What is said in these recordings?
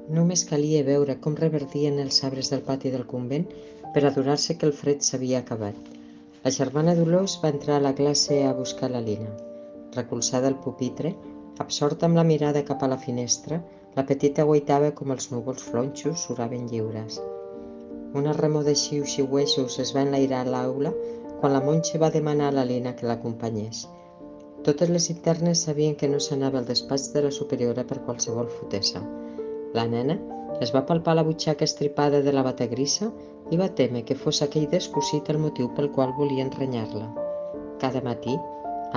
Només calia veure com reverdien els arbres del pati del convent per adonar-se que el fred s'havia acabat. La germana Dolors va entrar a la classe a buscar la Lina. Recolzada al pupitre, absorta amb la mirada cap a la finestra, la petita guaitava com els núvols flonxos suraven lliures. Una remor de xiu-xiuejos es va enlairar a l'aula quan la monja va demanar a la Lina que l'acompanyés. Totes les internes sabien que no s'anava al despatx de la superiora per qualsevol fotessa. La nena es va palpar la butxaca estripada de la bata grisa i va témer que fos aquell descosit el motiu pel qual volien renyar-la. Cada matí,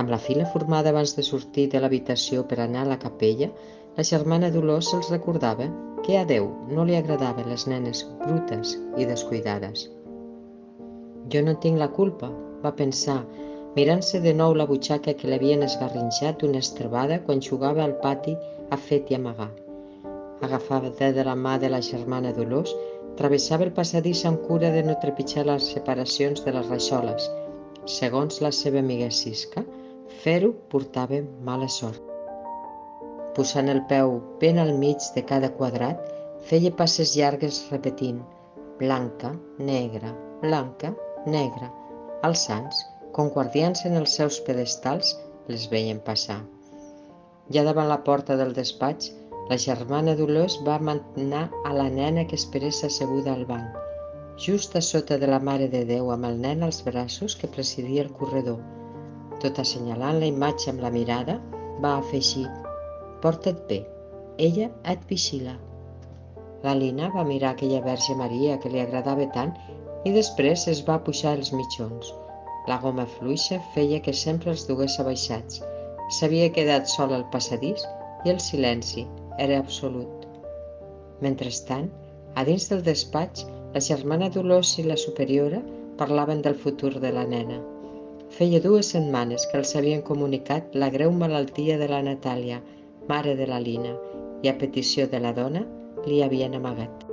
amb la fila formada abans de sortir de l'habitació per anar a la capella, la germana Dolors els recordava que a Déu no li agradaven les nenes brutes i descuidades. «Jo no tinc la culpa», va pensar, mirant-se de nou la butxaca que li havien esgarrinxat una estrebada quan jugava al pati a fet i amagar. Agafada de la mà de la germana Dolors, travessava el passadís amb cura de no trepitjar les separacions de les rajoles. Segons la seva amiga Sisca, fer-ho portava mala sort. Posant el peu ben al mig de cada quadrat, feia passes llargues repetint «blanca, negra, blanca, negra». Els sants, com guardians en els seus pedestals, les veien passar. Ja davant la porta del despatx, la germana Dolors va manar a la nena que esperés asseguda al banc, just a sota de la Mare de Déu amb el nen als braços que presidia el corredor. Tot assenyalant la imatge amb la mirada, va afegir «Porta't bé, ella et vigila». La Lina va mirar aquella Verge Maria que li agradava tant i després es va pujar els mitjons. La goma fluixa feia que sempre els dugués abaixats. S'havia quedat sola al passadís i el silenci era absolut. Mentrestant, a dins del despatx, la germana Dolors i la superiora parlaven del futur de la nena. Feia 2 setmanes que els havien comunicat la greu malaltia de la Natàlia, mare de la Lina, i a petició de la dona li havien amagat.